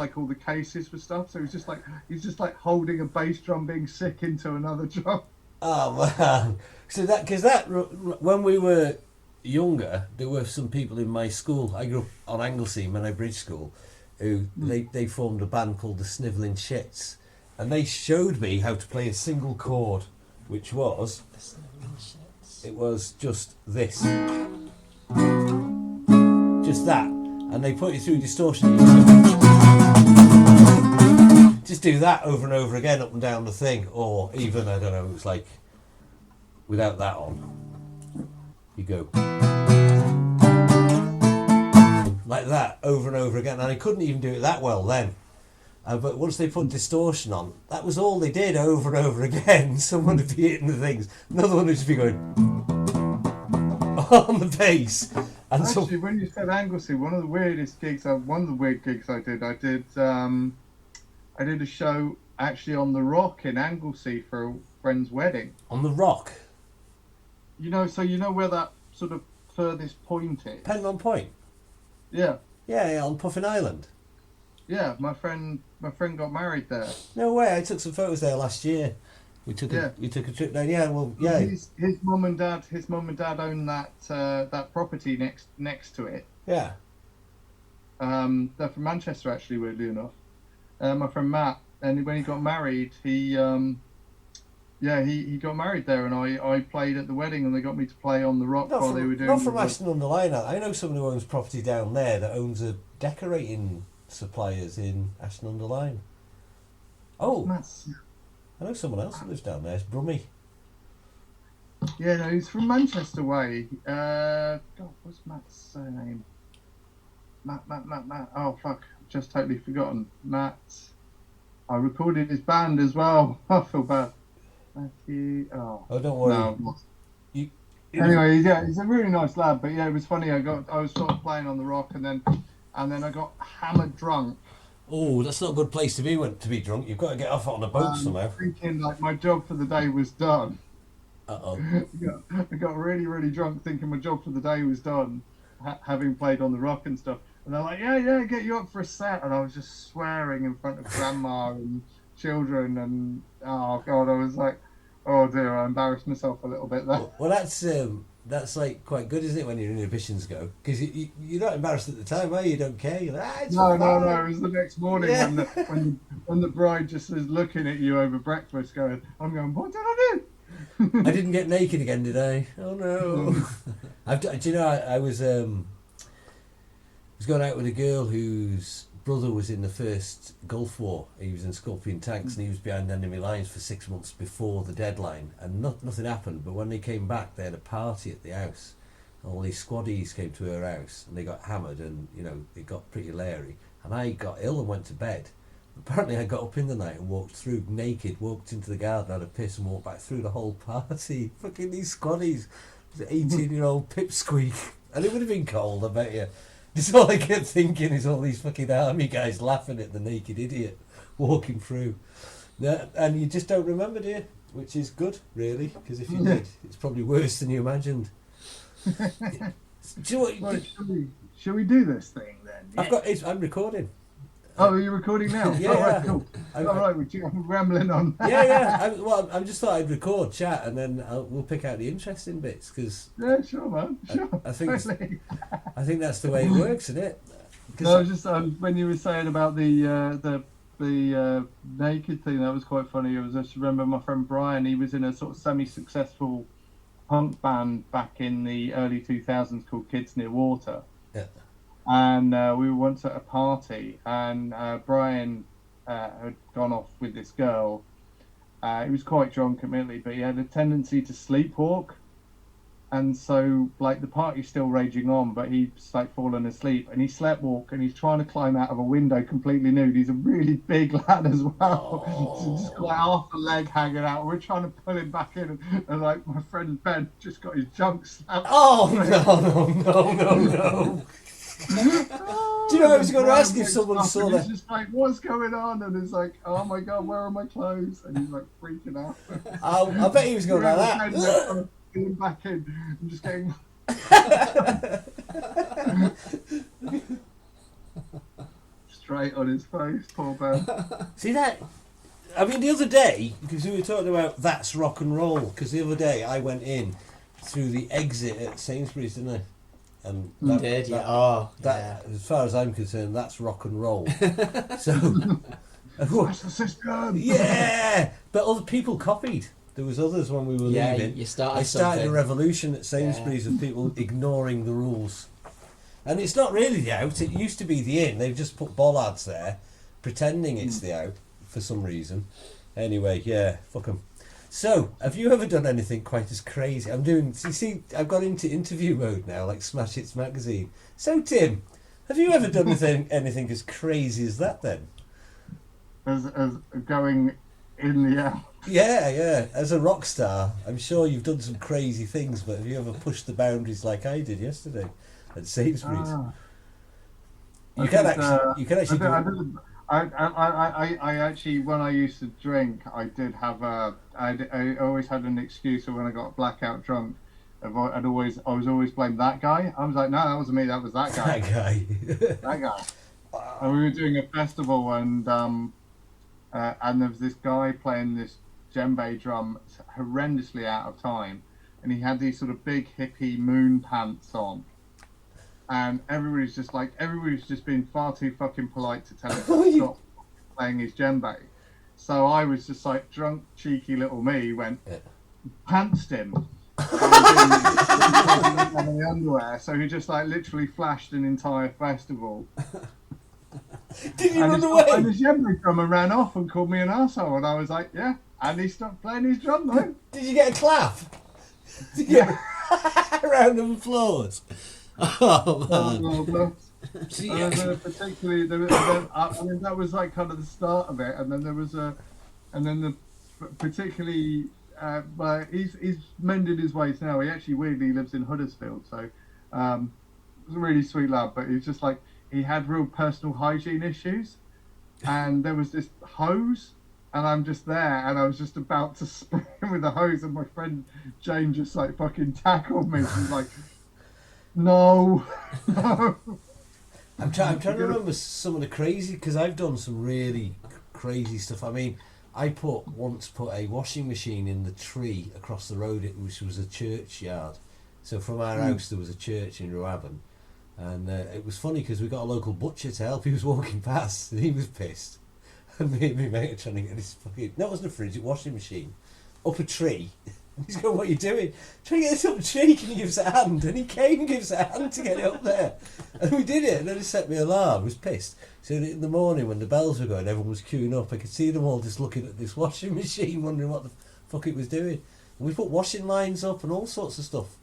like all the cases for stuff. So he's just like holding a bass drum, being sick into another drum. Oh man! So that when we were younger, there were some people in my school. I grew up on Anglesey, Menai Bridge School, who they formed a band called the Snivelling Shits, and they showed me how to play a single chord, which was it was just this, just that, and they put you through distortion. Just do that over and over again, up and down the thing, or even I don't know. It was like without that on, you go like that over and over again, and I couldn't even do it that well then. But once they put distortion on, that was all they did over and over again. Someone would be hitting the things, another one would just be going on the bass. And actually, when you said Anglesey, one of the weird gigs I did a show actually on the Rock in Anglesey for a friend's wedding. On the Rock? So you know where that sort of furthest point is? Penman Point? Yeah. Yeah, on Puffin Island. Yeah, my friend got married there. No way! I took some photos there last year. We took a trip down. Yeah, well, yeah. His mum and dad own that property next to it. Yeah. They're from Manchester, actually, weirdly enough. My friend Matt, and when he got married, he got married there, and I played at the wedding, and they got me to play on the Rock they were doing. Not from Ashton-under-Lyne. I know someone who owns property down there that owns a decorating suppliers in Ashton-under-Lyne. Oh, I know someone else who lives down there. It's Brummy. Yeah, no, he's from Manchester way. God, what's Matt's surname? Matt. Oh fuck, just totally forgotten. Matt. I recorded his band as well. I feel bad. Matthew. Oh, don't worry. No. Anyway, yeah, he's a really nice lad. But yeah, it was funny. I was sort of playing on the Rock, and then I got hammered drunk. Oh, that's not a good place to be drunk. You've got to get off on a boat somehow. Thinking like my job for the day was done. Uh-oh. I got really, really drunk thinking my job for the day was done, having played on the Rock and stuff. And they're like, yeah, get you up for a set. And I was just swearing in front of grandma and children. And, oh, God, I was like, oh, dear, I embarrassed myself a little bit there. Well, that's like quite good, isn't it, when your inhibitions go? Because you're not embarrassed at the time, are you? You don't care. You're like, no. It was the next morning when the bride just is looking at you over breakfast going, I'm going, what did I do? I didn't get naked again, did I? Oh no! Do you know I was going out with a girl whose brother was in the first Gulf War. He was in Scorpion tanks and he was behind enemy lines for 6 months before the deadline, and nothing happened. But when they came back, they had a party at the house. All these squaddies came to her house and they got hammered, and it got pretty leery. And I got ill and went to bed. Apparently I got up in the night and walked through naked, walked into the garden, had a piss and walked back through the whole party. Fucking these squaddies. It was an 18-year-old pipsqueak. And it would have been cold, I bet you. Just all I kept thinking is all these fucking army guys laughing at the naked idiot walking through. And you just don't remember, do you? Which is good, really, because if you did, it's probably worse than you imagined. Do you know what? Shall we do this thing then? I'm recording. Oh, are you recording now? Yeah. All right, cool. All right, we're rambling on. Yeah. I just thought I'd record, chat, and then we'll pick out the interesting bits, because yeah, sure, man. Sure. I think that's the way it works, isn't it? No, just when you were saying about the naked thing, that was quite funny. I just remember my friend Brian. He was in a sort of semi-successful punk band back in the early 2000s called Kids Near Water. Yeah. And we were once at a party, and Brian had gone off with this girl. He was quite drunk, admittedly, but he had a tendency to sleepwalk. And so, like, the party's still raging on, but he's, like, fallen asleep. And he sleptwalk, and he's trying to climb out of a window completely nude. He's a really big lad as well. So just got, like, half a leg hanging out. We're trying to pull him back in, and like, my friend Ben just got his junk slapped. Oh, no. Do you know I was going to ask if someone saw that? He's just like, what's going on? And it's like, oh my God, where are my clothes? And he's like freaking out. I bet he was going like that. Getting back in and just getting. Just straight on his face, poor Ben. See that? I mean, the other day, because we were talking about that's rock and roll, because the other day I went in through the exit at Sainsbury's, didn't I? And You did, yeah. Oh, that, as far as I'm concerned, that's rock and roll. So, What's the system? yeah, but other people copied. There was others when we were leaving. You started I started something. a revolution at Sainsbury's of people ignoring the rules. And it's not really the out, it used to be the in. They've just put bollards there, pretending it's the out for some reason. Anyway, yeah, fuck 'em. So, have you ever done anything quite as crazy? You see, I've got into interview mode now, like Smash Hits magazine. So, Tim, have you ever done anything as crazy as that then? As going in the out. Yeah. As a rock star, I'm sure you've done some crazy things, but have you ever pushed the boundaries like I did yesterday at Sainsbury's? You can actually do. I actually, when I used to drink, I did have I always had an excuse of when I got blackout drunk. I was always blamed that guy. I was like, no, that wasn't me. That was that guy. That guy. That guy. And we were doing a festival, and there was this guy playing this djembe drum horrendously out of time, and he had these sort of big hippie moon pants on. And everybody's just being far too fucking polite to tell him to stop playing his djembe. So I was just like, drunk, cheeky little me went, pantsed him. In the underwear, so he just like literally flashed an entire festival. Did he run away? And his djembe drummer ran off and called me an arsehole, and I was like, yeah. And he stopped playing his drum though. Did you get a clap? Did you get a round of applause? Oh man! Particularly, that was like kind of the start of it, and then there was particularly. But he's mended his ways now. He actually weirdly lives in Huddersfield, so he's a really sweet lad. But he's just like he had real personal hygiene issues, and there was this hose. And I'm just there, and I was just about to spray him with the hose, and my friend Jane just like fucking tackled me. She's like, "No, no." I'm trying to remember some of the crazy, because I've done some really crazy stuff. I mean, I once put a washing machine in the tree across the road, which was a churchyard. So from our house there was a church in Roaben, and it was funny because we got a local butcher to help. He was walking past, and he was pissed. And me and my mate are trying to get this fucking... No, it wasn't a fridge, it was a washing machine. Up a tree. And he's going, what are you doing? Trying to get this up a tree, can you give us a hand? And he came and gave us a hand to get it up there. And we did it, and then it set me alarm. I was pissed. So in the morning when the bells were going, everyone was queuing up. I could see them all just looking at this washing machine, wondering what the fuck it was doing. And we put washing lines up and all sorts of stuff.